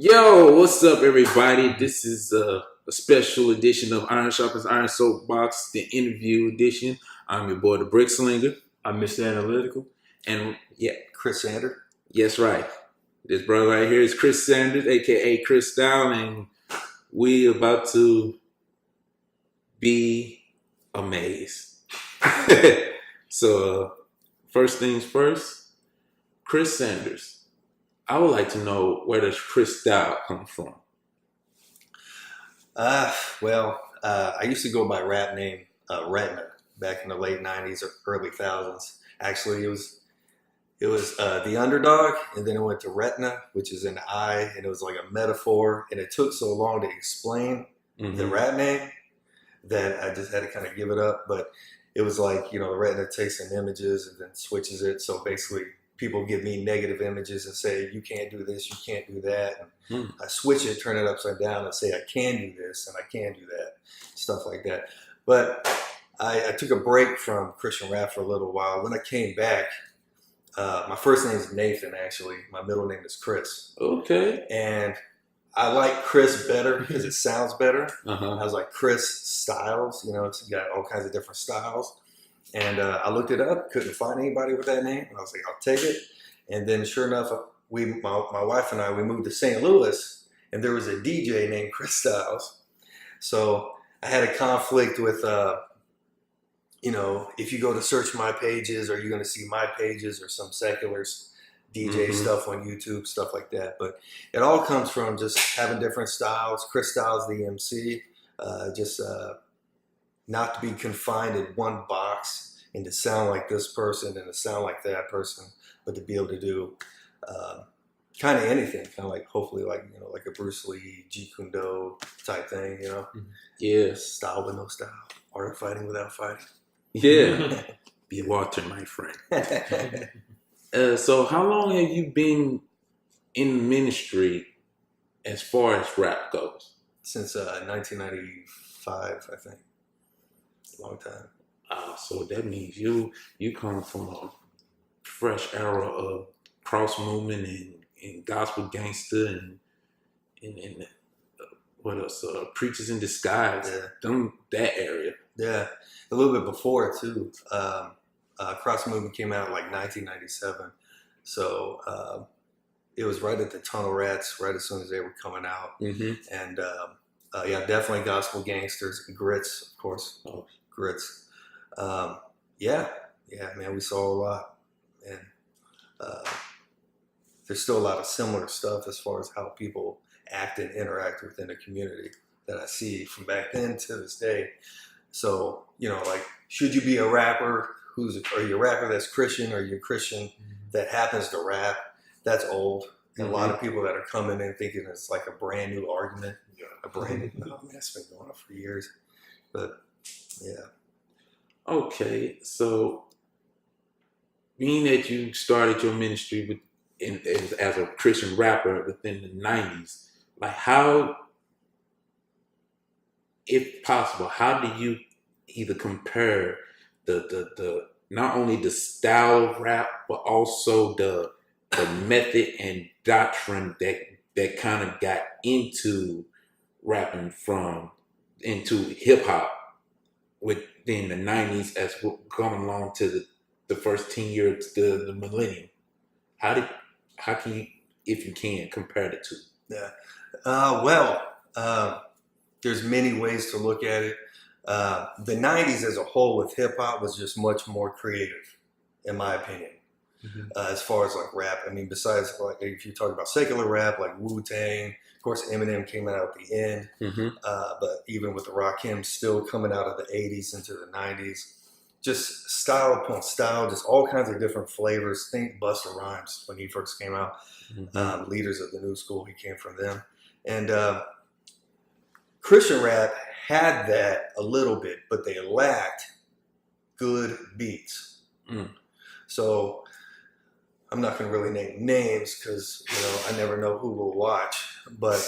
Yo, what's up, everybody? This is a special edition of Iron Sharpens Iron Soapbox, the interview edition. I'm your boy, the Brick Slinger, I'm Mr. Analytical. and yeah, Chris Sanders. yes, right. This brother right here is Chris Sanders, aka Chris Style, and we about to be amazed. So, first things first, Chris Sanders. I would like to know, where does Chris Style come from? I used to go by rap name Retina back in the late '90s or early 2000s. Actually, it was the Underdog, and then it went to Retina, which is an eye, and it was like a metaphor. And it took so long to explain the rap name that I just had to kind of give it up. But it was like, the Retina takes in images and then switches it. So basically, people give me negative images and say, you can't do this, you can't do that. And I switch it, turn it upside down and say, I can do this and I can do that, stuff like that. But I took a break from Christian rap for a little while. When I came back, my first name is Nathan, actually. My middle name is Chris. Okay. And I like Chris better because it sounds better. Uh-huh. I was like, Chris Styles, it's got all kinds of different styles. And I looked it up, couldn't find anybody with that name. And I was like, I'll take it. And then sure enough, my wife and I, we moved to St. Louis, and there was a DJ named Chris Styles. So I had a conflict with, if you go to search my pages, are you going to see my pages or some secular DJ stuff on YouTube, stuff like that. But it all comes from just having different styles. Chris Styles, the MC, not to be confined in one box and to sound like this person and to sound like that person, but to be able to do kind of anything, kind of like hopefully like a Bruce Lee, Jeet Kune Do type thing, Yeah. Style with no style, art of fighting without fighting. Yeah. Be Walter, my friend. So how long have you been in ministry as far as rap goes? Since 1995, I think. Long time. So that means you come from a fresh era of cross movement and gospel gangster and what else? Preachers in Disguise. Yeah. That area. Yeah, a little bit before too. Cross movement came out in like 1997, so it was right at the Tunnel Rats, right as soon as they were coming out. Mm-hmm. And definitely gospel gangsters, Grits, of course. Oh. Grits. Yeah, man, we saw a lot, and there's still a lot of similar stuff as far as how people act and interact within the community that I see from back then to this day. So, like, should you be a rapper are you a rapper that's Christian, or are you a Christian that happens to rap? That's old. And a lot of people that are coming in thinking it's like a brand new argument. A brand new, no, man, that's been going on for years. But, yeah. Okay, so being that you started your ministry as a Christian rapper within the 90s, like how, if possible, how do you either compare the not only the style of rap, but also the method and doctrine that kind of got into rapping into hip hop within the 90s as we're coming along to the first 10 years, the millennium? How can you, if you can, compare the two? Yeah. There's many ways to look at it. The 90s as a whole with hip hop was just much more creative, in my opinion, as far as like rap. I mean, besides like if you talk about secular rap, like Wu-Tang, of course, Eminem came out at the end, but even with the Rakim still coming out of the 80s into the 90s, just style upon style, just all kinds of different flavors. Think Busta Rhymes when he first came out, leaders of the new school, he came from them. And Christian rap had that a little bit, but they lacked good beats. So I'm not going to really name names because I never know who will watch, but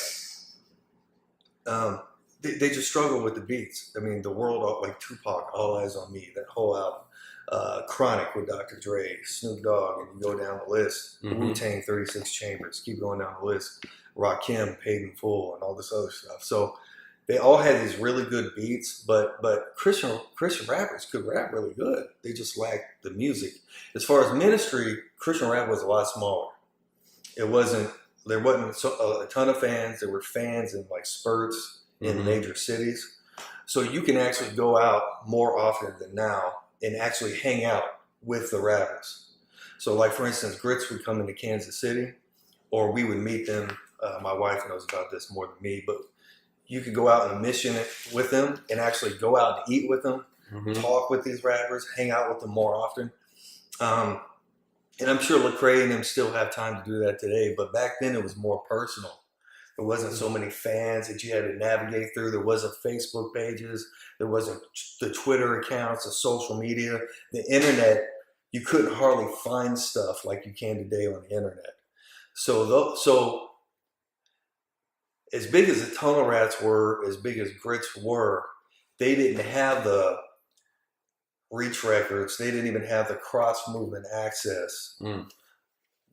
they just struggle with the beats. I mean, the world, like Tupac, All Eyes on Me, that whole album. Chronic with Dr. Dre, Snoop Dogg, and you go down the list. Mm-hmm. Wu-Tang, 36 Chambers, keep going down the list. Rakim, Paid in Full, and all this other stuff. So they all had these really good beats, but Christian rappers could rap really good. They just lacked the music. As far as ministry, Christian rap was a lot smaller. There wasn't a ton of fans. There were fans in like spurts in major cities. So you can actually go out more often than now and actually hang out with the rappers. So like for instance, Grits would come into Kansas City, or we would meet them. My wife knows about this more than me, but you could go out on a mission with them and actually go out and eat with them, talk with these rappers, hang out with them more often. And I'm sure Lecrae and them still have time to do that today, but back then it was more personal. There wasn't so many fans that you had to navigate through. There wasn't Facebook pages. There wasn't the Twitter accounts, the social media, the internet. You couldn't hardly find stuff like you can today on the internet. So as big as the Tunnel Rats were, as big as Grits were, they didn't have the Reach Records. They didn't even have the cross movement access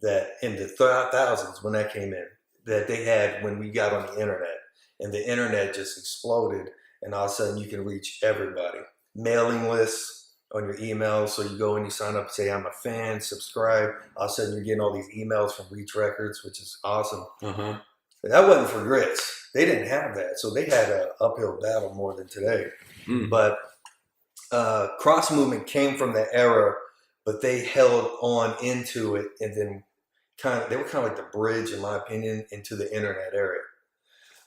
that in the thousands when that came in, that they had when we got on the internet. And the internet just exploded, and all of a sudden you can reach everybody. Mailing lists on your email, so you go and you sign up and say, I'm a fan, subscribe. All of a sudden you're getting all these emails from Reach Records, which is awesome. But that wasn't for Grits. They didn't have that, so they had an uphill battle more than today. But cross movement came from that era, but they held on into it, and then they were kind of like the bridge, in my opinion, into the internet era.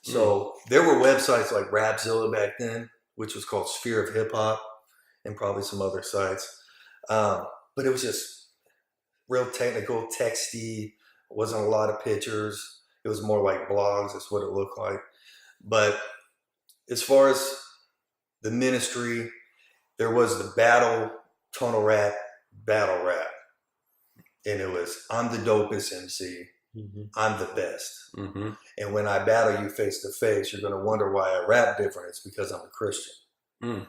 So there were websites like Rapzilla back then, which was called Sphere of Hip Hop, and probably some other sites. But it was just real technical, texty. Wasn't a lot of pictures. It was more like blogs. That's what it looked like. But as far as the ministry, there was the Tunnel Rat battle rap. And it was, I'm the dopest MC. I'm the best. And when I battle you face to face, you're going to wonder why I rap different. It's because I'm a Christian.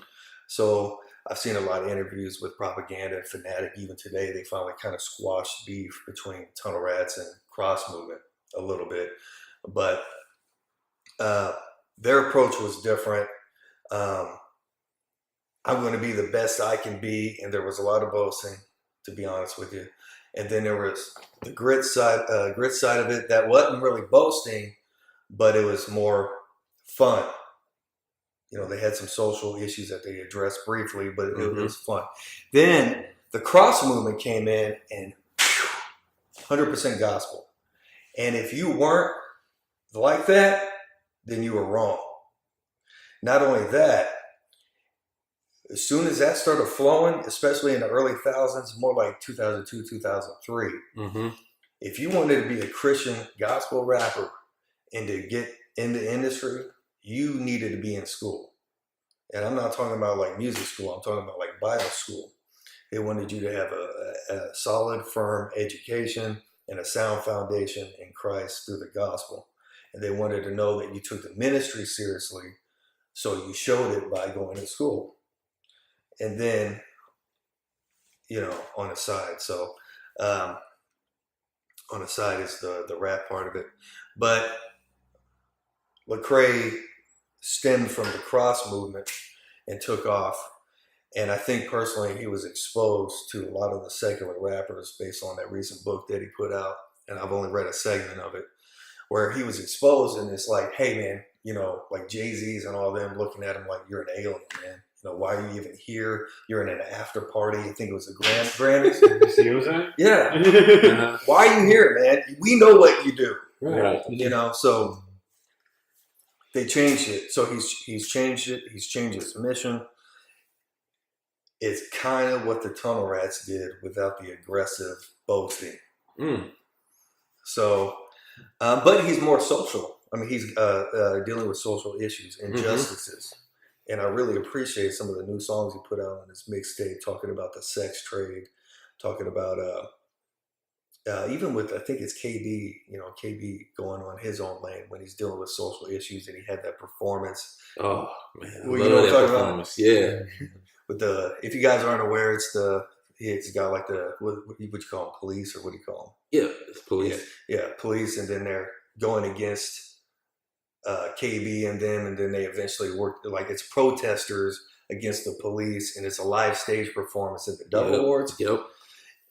So I've seen a lot of interviews with Propaganda and Fanatic. Even today, they finally kind of squashed beef between Tunnel Rats and Cross Movement a little bit. But their approach was different. I'm going to be the best I can be. And there was a lot of boasting, to be honest with you. And then there was the grit side of it that wasn't really boasting, but it was more fun. You know, they had some social issues that they addressed briefly, but it was fun. Then the cross movement came in and 100% gospel. And if you weren't like that, then you were wrong. Not only that, as soon as that started flowing, especially in the early thousands, more like 2002, 2003, if you wanted to be a Christian gospel rapper and to get in the industry, you needed to be in school. And I'm not talking about like music school. I'm talking about like Bible school. They wanted you to have a solid, firm education and a sound foundation in Christ through the gospel. And they wanted to know that you took the ministry seriously, so you showed it by going to school. And then, you know, on the side. So on the side is the rap part of it. But Lecrae stemmed from the cross movement and took off. And I think personally he was exposed to a lot of the secular rappers based on that recent book that he put out. And I've only read a segment of it where he was exposed, and it's like, hey man, you know, like Jay-Z's and all them looking at him like, you're an alien, man. You know, why are you even here? You're in an after party. I think it was a Grammys. You see what I'm saying? Yeah. Why are you here, man? We know what you do. Right. You know, so they changed it. So he's changed it. He's changed his mission. It's kind of what the Tunnel Rats did without the aggressive boasting. So, but he's more social. I mean, he's dealing with social issues, injustices. And I really appreciate some of the new songs he put out on his mixtape, talking about the sex trade, talking about even with, I think it's KB, you know, KB going on his own lane when he's dealing with social issues, and he had that performance. Oh man, I Well, you love know what that I'm talking performance. Yeah. with the. If you guys aren't aware, it's got like the what you call them, police, or what do you call Yeah, it's them? police. Yeah, police, and then they're going against KB and them, and then they eventually work like it's protesters against the police, and it's a live stage performance at the Dove Awards. Yep.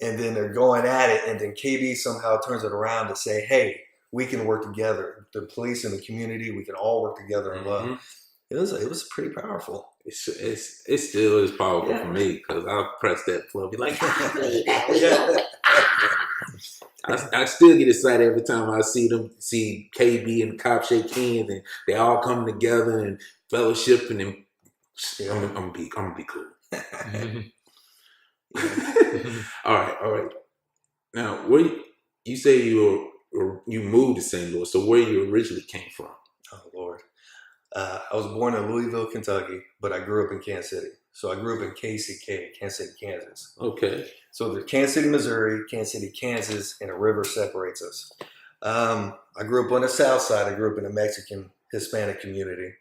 And then they're going at it, and then KB somehow turns it around to say, "Hey, we can work together. The police and the community, we can all work together in love." It was pretty powerful. It still is powerful for me because I'll press that plug, be like, I still get excited every time I see KB and the cop shake hands and they all come together and fellowship, and then I'm gonna be cool. All right. Now, you say you moved to St. Louis, so where you originally came from? Oh Lord. I was born in Louisville, Kentucky, but I grew up in Kansas City. So I grew up in KCK, Kansas City, Kansas. Okay. So there's Kansas City, Missouri, Kansas City, Kansas, and a river separates us. I grew up on the south side. I grew up in a Mexican Hispanic community.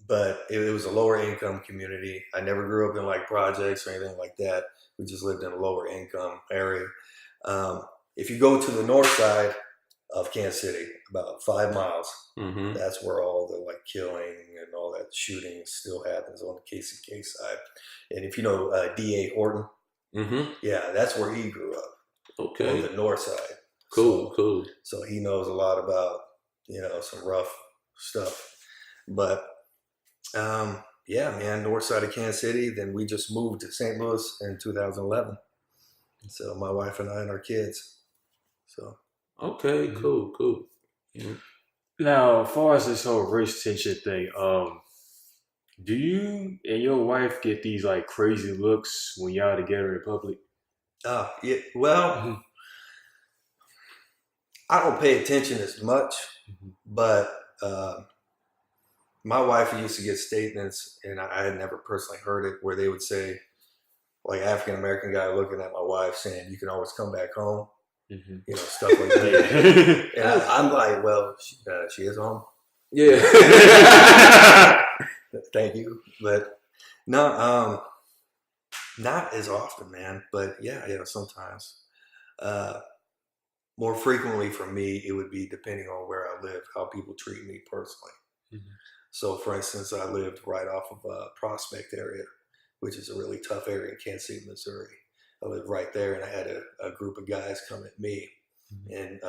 But it was a lower income community. I never grew up in like projects or anything like that. We just lived in a lower income area. If you go to the north side of Kansas City, about 5 miles, that's where all the like killing and all that shooting still happens on the KCK side. And if you know D.A. Horton, yeah, that's where he grew up. Okay. On the north side. Cool. So he knows a lot about, some rough stuff. But yeah, man, north side of Kansas City. Then we just moved to St. Louis in 2011. So my wife and I and our kids. So. Okay, cool. Yeah. Now, as far as this whole race tension thing, do you and your wife get these like crazy looks when y'all together in public? Yeah. Well, I don't pay attention as much, but my wife used to get statements, and I had never personally heard it, where they would say, like African American guy looking at my wife saying, "You can always come back home." Stuff like that. And I'm like, well, she is home. Yeah. Thank you. But no, not as often, man. But yeah, sometimes. More frequently for me, it would be depending on where I live, how people treat me personally. So, for instance, I lived right off of Prospect area, which is a really tough area in Kansas City, Missouri. I lived right there, and I had a group of guys come at me and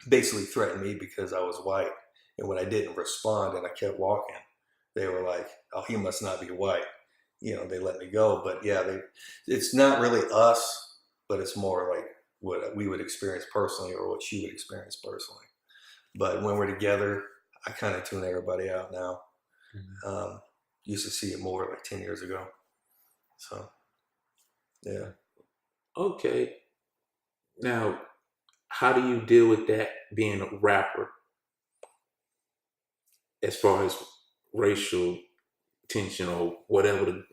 basically threatened me because I was white. And when I didn't respond and I kept walking, they were like, "Oh, he must not be white." They let me go. But yeah, it's not really us, but it's more like what we would experience personally or what she would experience personally. But when we're together, I kind of tune everybody out now. Used to see it more like 10 years ago. So. Yeah. Okay. Now, how do you deal with that being a rapper as far as racial tension or whatever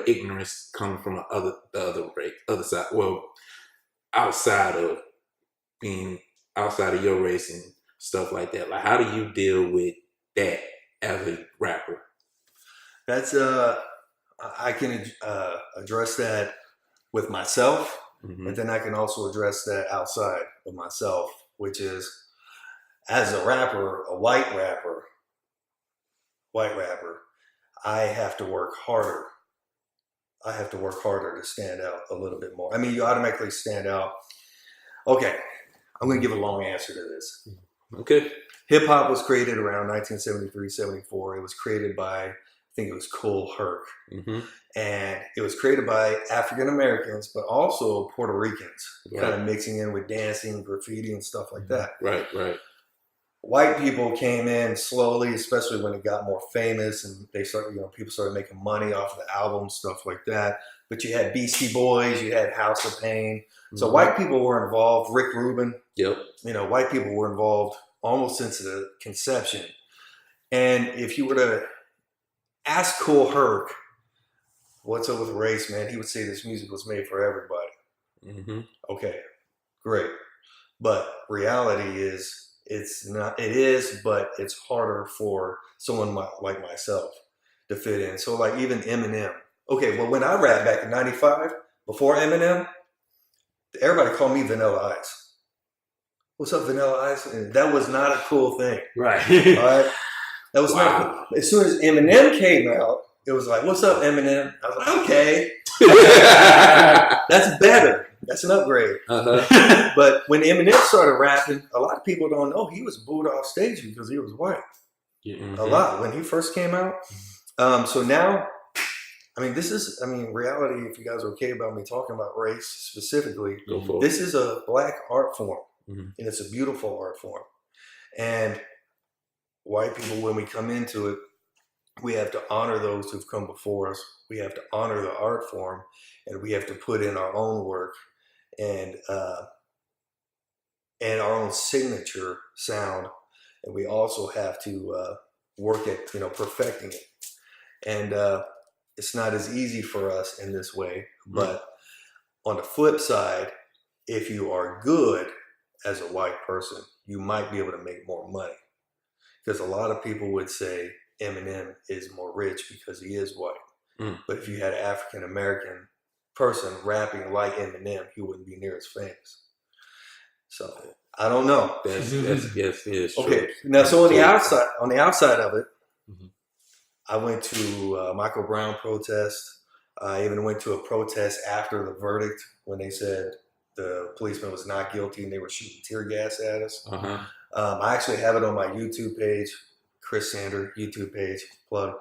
ignorance comes from the other side? Well, outside of your race and stuff like that. Like, how do you deal with that as a rapper? That's I can address that with myself, and then I can also address that outside of myself, which is as a rapper, a white rapper, I have to work harder. I have to work harder to stand out a little bit more. I mean, you automatically stand out. Okay, I'm going to give a long answer to this. Okay. Hip hop was created around 1973, 74. It was created by, I think it was Kool Herc. And it was created by African Americans, but also Puerto Ricans, kind of mixing in with dancing, graffiti, and stuff like that. Right. White people came in slowly, especially when it got more famous, and they started, people started making money off of the albums, stuff like that. But you had Beastie Boys, you had House of Pain. So white people were involved. Rick Rubin. Yep. White people were involved almost since the conception. And if you were to ask Kool Herc, what's up with race, man? He would say this music was made for everybody. Okay, great. But reality is, it's not. It is, but it's harder for someone like myself. to fit in. So like even Eminem. Okay, well when I rapped back in '95, before Eminem, everybody called me Vanilla Ice. What's up, Vanilla Ice? And that was not a cool thing. Right. All right, that was not. As soon as Eminem came out, it was like, "What's up, Eminem?" I was like, "Okay, that's better. That's an upgrade." Uh-huh. But when Eminem started rapping, a lot of people don't know he was booed off stage because he was white. Yeah. A lot when he first came out. So now, I mean, reality. If you guys are okay about me talking about race specifically, Go for it. this is a black art form, Mhm. and it's a beautiful art form. And white people, when we come into it, we have to honor those who've come before us. We have to honor the art form, and we have to put in our own work and our own signature sound. And we also have to work at perfecting it. And it's not as easy for us in this way. But on the flip side, if you are good as a white person, you might be able to make more money. Because a lot of people would say Eminem is more rich because he is white. But if you had an African American person rapping like Eminem, he wouldn't be near as famous. So I don't know. That's true. Okay. Now, so on the outside of it, Mhm. I went to Michael Brown protest. I even went to a protest after the verdict when they said the policeman was not guilty and they were shooting tear gas at us. Uh-huh. I actually have it on my YouTube page, Chris Sander YouTube page, plug.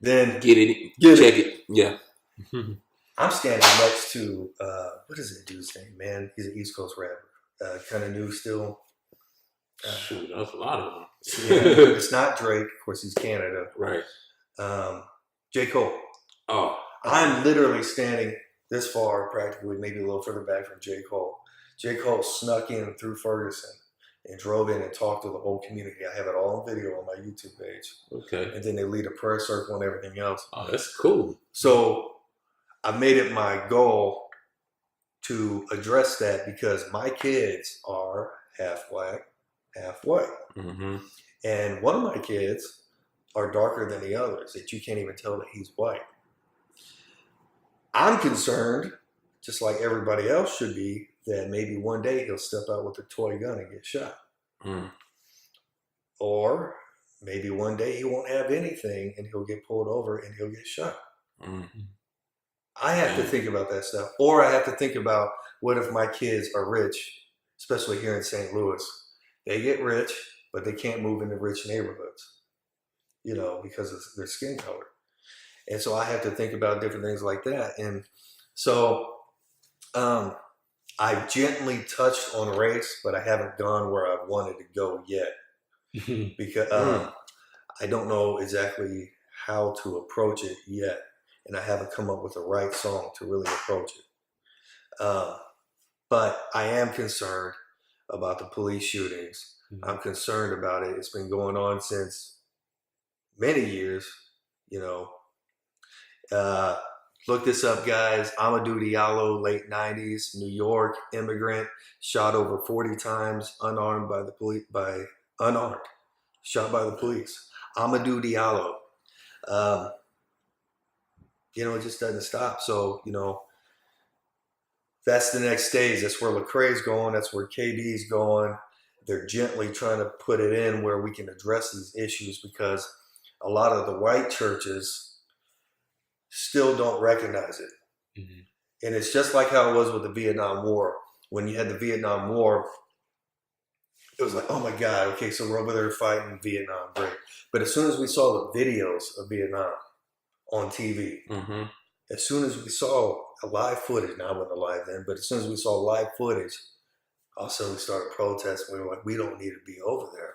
Then Get it. Get Check it. Yeah. I'm standing next to what is that dude's name, man? He's an East Coast rapper, kind of new still. Shoot, that's a lot of them. Yeah, it's not Drake, of course. He's Canada. Right. J. Cole. Oh. I'm literally standing this far, practically, maybe a little further back from J. Cole. J. Cole snuck in through Ferguson and drove in and talked to the whole community. I have it all on video on my YouTube page. Okay. And then they lead a prayer circle and everything else. Oh, that's cool. So I made it my goal to address that because my kids are half black, half white. Mm-hmm. And one of my kids are darker than the others, that you can't even tell that he's white. I'm concerned, just like everybody else should be, that maybe one day he'll step out with a toy gun and get shot. Or maybe one day he won't have anything and he'll get pulled over and he'll get shot. I have to think about that stuff. Or I have to think about, what if my kids are rich, especially here in St. Louis? They get rich, but they can't move into rich neighborhoods, because of their skin color. And so I have to think about different things like that. And so I gently touched on race, but I haven't gone where I wanted to go yet. Because I don't know exactly how to approach it yet. And I haven't come up with the right song to really approach it. But I am concerned about the police shootings. I'm concerned about it. It's been going on since many years, Look this up, guys. Amadou Diallo, late 90s, New York, immigrant, shot over 40 times, unarmed by the police, shot by the police. Amadou Diallo. It just doesn't stop. So, that's the next stage. That's where Lecrae's going. That's where KD's going. They're gently trying to put it in where we can address these issues because a lot of the white churches still don't recognize it. Mm-hmm. And it's just like how it was with the Vietnam War. When you had the Vietnam War, it was like, oh my God, okay, so we're over there fighting Vietnam, great. But as soon as we saw the videos of Vietnam on TV, mm-hmm. as soon as we saw a live footage, now I wasn't alive then, but as soon as we saw live footage, all of a sudden we started protesting. We were like, we don't need to be over there.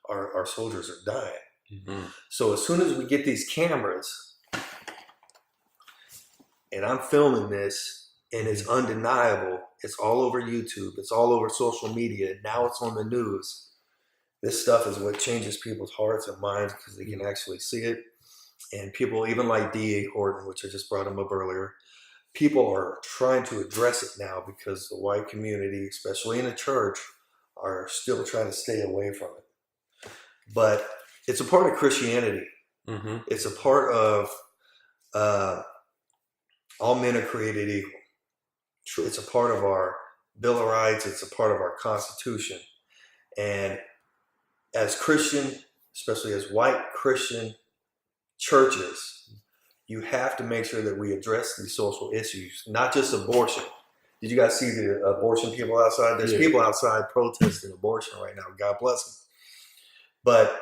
Our soldiers are dying. Mm-hmm. So as soon as we get these cameras, and I'm filming this, and it's undeniable, it's all over YouTube, it's all over social media, now it's on the news. This stuff is what changes people's hearts and minds because they can actually see it. And people, even like D.A. Horton, which I just brought him up earlier, people are trying to address it now because the white community, especially in the church, are still trying to stay away from it. But it's a part of Christianity. Mm-hmm. It's a part of all men are created equal. True. It's a part of our Bill of Rights. It's a part of our Constitution. And as Christian, especially as white Christian churches, you have to make sure that we address these social issues, not just abortion. Did you guys see the abortion people outside? There's people outside protesting abortion right now. God bless them. But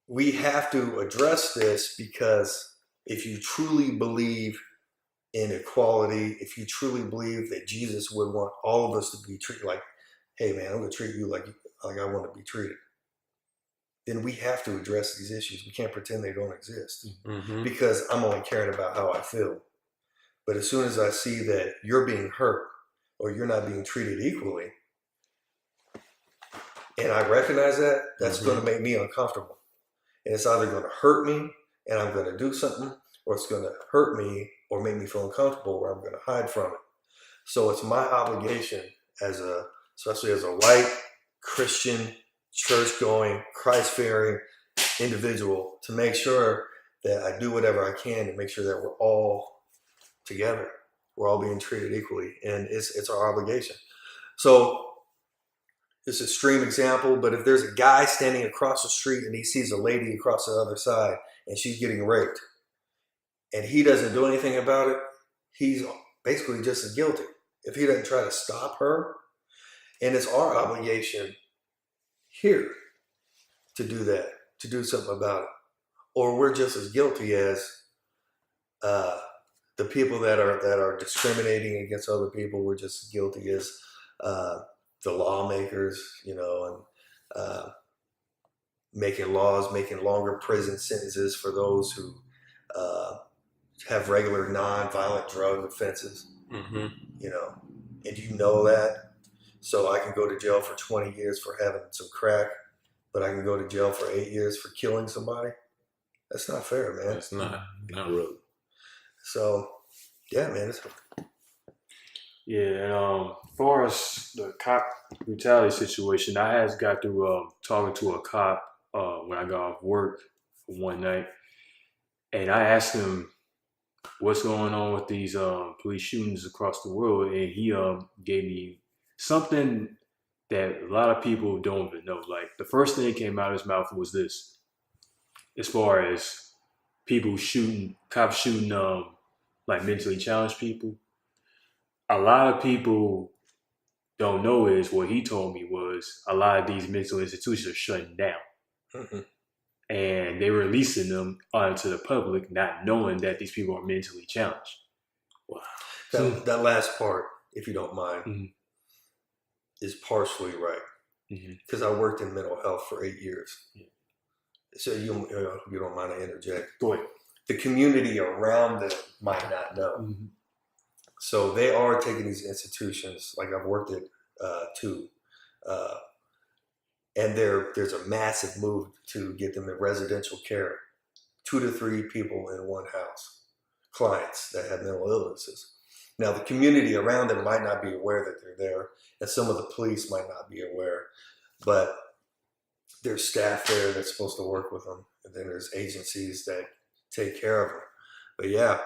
we have to address this, because if you truly believe in equality, if you truly believe that Jesus would want all of us to be treated like, hey man, I'm going to treat you like I want to be treated, then we have to address these issues. We can't pretend they don't exist, Mm-hmm. because I'm only caring about how I feel. But as soon as I see that you're being hurt or you're not being treated equally, and I recognize that, that's going to make me uncomfortable. And it's either going to hurt me and I'm going to do something, or it's going to hurt me or make me feel uncomfortable where I'm going to hide from it. So it's my obligation especially as a white, Christian, church-going, Christ-fearing individual, to make sure that I do whatever I can to make sure that we're all together. We're all being treated equally, and it's our obligation. So it's an extreme example, but if there's a guy standing across the street and he sees a lady across the other side and she's getting raped, and he doesn't do anything about it, he's basically just as guilty if he doesn't try to stop her. And it's our obligation here to do that, to do something about it. Or we're just as guilty as the people that are discriminating against other people. We're just as guilty as the lawmakers, and making laws, making longer prison sentences for those who have regular non-violent drug offenses. Mm-hmm. And you know that. So I can go to jail for 20 years for having some crack, but I can go to jail for 8 years for killing somebody. That's not fair, man. That's not really. So, yeah, man. Yeah, and as far as the cop brutality situation, I has got through talking to a cop when I got off work one night, and I asked him what's going on with these police shootings across the world, and he gave me something that a lot of people don't even know. Like, the first thing that came out of his mouth was this: as far as cops shooting like mentally challenged people, a lot of people don't know is what he told me was a lot of these mental institutions are shutting down. Mm-hmm. And they're releasing them onto the public, not knowing that these people are mentally challenged. Wow. That last part, if you don't mind, mm-hmm. is partially right. Because I worked in mental health for 8 years. Yeah. So you don't mind to interject. Go ahead. The community around them might not know. Mm-hmm. So they are taking these institutions, like I've worked at too, and there's a massive move to get them in residential care, 2 to 3 people in one house, clients that have mental illnesses. Now the community around them might not be aware that they're there, and some of the police might not be aware, but there's staff there that's supposed to work with them, and then there's agencies that take care of them. But yeah,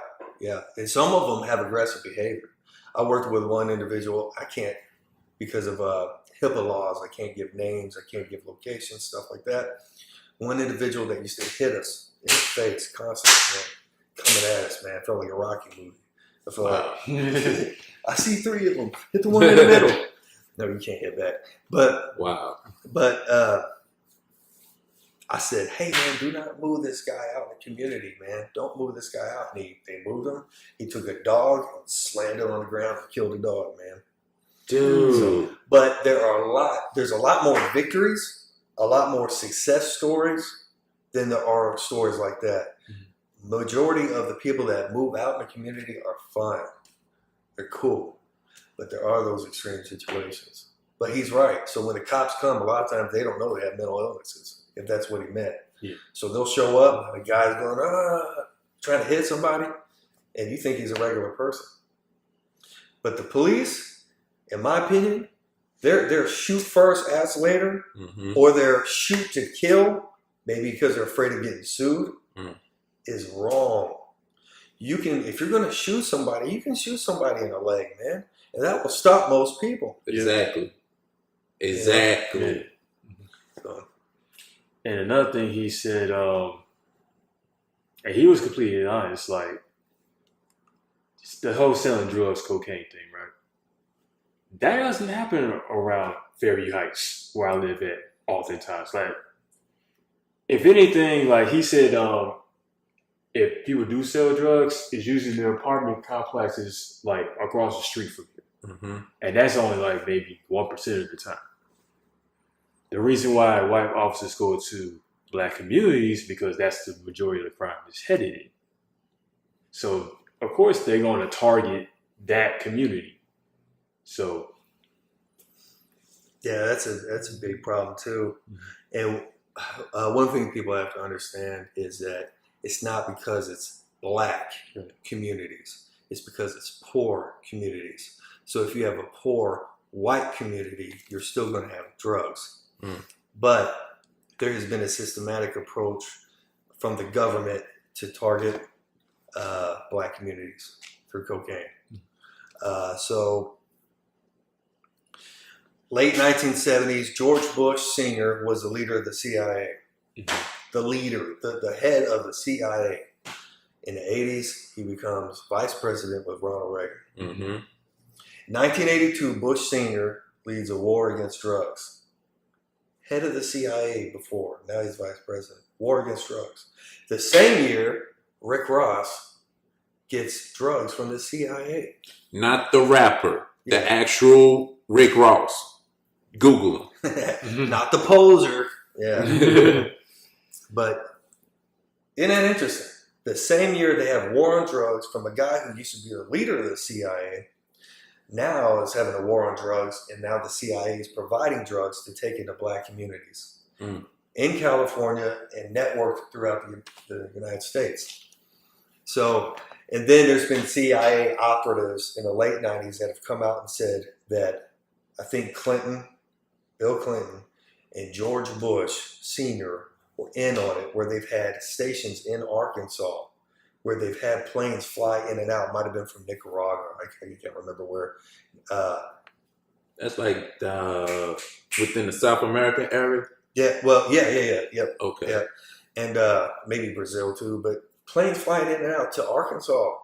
and some of them have aggressive behavior. I worked with one individual. I can't, because of HIPAA laws, I can't give names, I can't give locations, stuff like that. One individual that used to hit us in the face constantly, man, coming at us, man. It felt like a Rocky movie. I felt like, I see 3 of them. Hit the one in the middle. No, you can't hit back. But I said, hey, man, do not move this guy out in the community, man. Don't move this guy out. And they moved him. He took a dog and slammed it on the ground and killed the dog, man. Dude. So, but there's a lot more victories, a lot more success stories than there are stories like that. Mm-hmm. Majority of the people that move out in the community are fine. They're cool. But there are those extreme situations. But he's right. So when the cops come, a lot of times they don't know they have mental illnesses, if that's what he meant. Yeah. So they'll show up, and the guy's going, trying to hit somebody, and you think he's a regular person. But the police, in my opinion, they're shoot first, ask later, mm-hmm. or they're shoot to kill, maybe because they're afraid of getting sued, is wrong. You can, if you're going to shoot somebody, you can shoot somebody in the leg, man, and that will stop most people. Exactly. Exactly. Yeah. So, And another thing he said, and he was completely honest, like the whole selling drugs, cocaine thing, right? That doesn't happen around Fairview Heights, where I live at, oftentimes. Like, if anything, like he said, if people do sell drugs, it's usually their apartment complexes like across the street from you. And that's only like maybe 1% of the time. The reason why white officers go to black communities because that's the majority of the crime is headed in. So of course they're going to target that community. So yeah, that's a big problem too. And one thing people have to understand is that it's not because it's black communities. It's because it's poor communities. So if you have a poor white community, you're still going to have drugs. But there has been a systematic approach from the government to target black communities through cocaine. So late 1970s, George Bush Sr. was the leader of the CIA. The leader, the head of the CIA. In the 80s, he becomes vice president with Ronald Reagan. 1982, Bush Sr. leads a war against drugs. Head of the CIA before, now he's vice president. War against drugs. The same year, Rick Ross gets drugs from the CIA. Not the rapper, the actual Rick Ross. Google him. Not the poser. Yeah. But isn't that interesting? The same year they have war on drugs from a guy who used to be the leader of the CIA, now is having a war on drugs, and now the CIA is providing drugs to take into black communities in California and networked throughout the United States. So, and then there's been CIA operatives in the late 90s that have come out and said that I think Bill Clinton, and George Bush Sr. were in on it, where they've had stations in Arkansas, where they've had planes fly in and out. Might have been from Nicaragua. I can't remember where. That's like within the South American area? Yeah, well, yeah. Okay. Yeah. And maybe Brazil too, but planes flying in and out to Arkansas.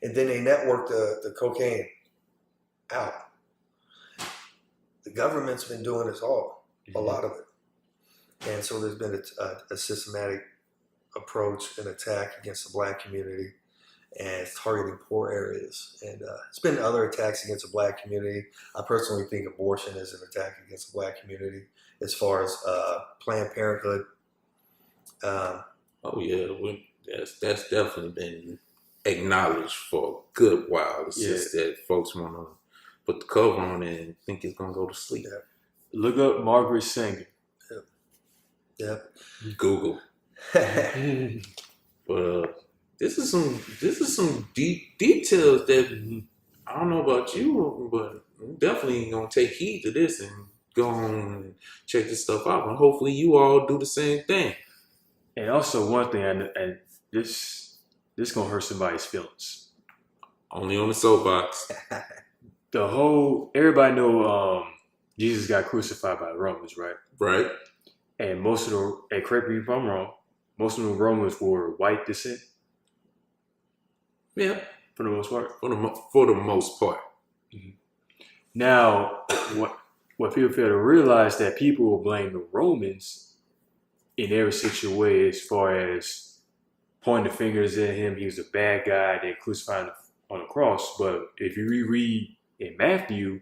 And then they networked the cocaine out. The government's been doing this all, a lot of it. And so there's been a systematic approach and attack against the black community, and it's targeting poor areas. And it's been other attacks against the black community. I personally think abortion is an attack against the black community as far as Planned Parenthood. Oh, yeah. That's definitely been acknowledged for a good while. It's just that folks want to put the cover on it and think it's going to go to sleep. Yeah. Look up Margaret Sanger. Yep. Google. But this is some deep details that I don't know about you, but I'm definitely gonna take heed to this and go on and check this stuff out. And hopefully you all do the same thing. And also one thing, and this gonna hurt somebody's feelings. Only on the soapbox. Everybody know Jesus got crucified by the Romans, right? Right. And correct me if I'm wrong, most of the Romans were white descent. Yeah. For the most part. For the most part. Mm-hmm. Now, what people fail to realize that people will blame the Romans in every situation as far as pointing the fingers at him. He was a bad guy. They crucified him on the cross. But if you reread in Matthew,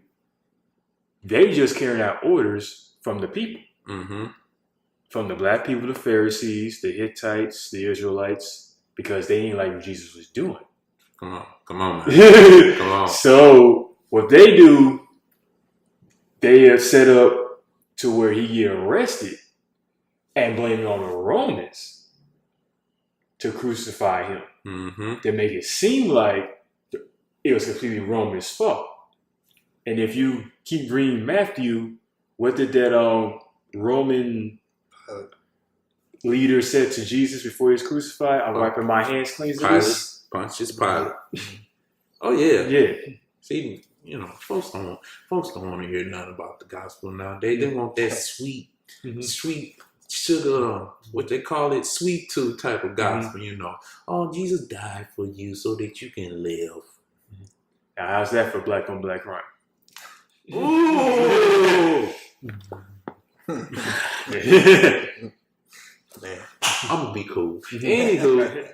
they just carrying out orders from the people. Mm-hmm. From the black people, the Pharisees, the Hittites, the Israelites, because they ain't like what Jesus was doing. Come on, man. Come on. So what they do, they have set up to where he get arrested and blame it on the Romans to crucify him. Mm-hmm. To make it seem like it was completely Romans' fault. And if you keep reading Matthew, what did that Roman leader said to Jesus before he was crucified, "I'm wiping my hands clean to Pilate, this." Pontius Pilate. Oh yeah. Yeah. See, folks don't want to hear nothing about the gospel nowadays. They want that sweet, sweet sugar, what they call it, sweet tooth type of gospel. Oh, Jesus died for you so that you can live. Now, how's that for black on black crime? Ooh. Man. I'm gonna be cool. Anywho,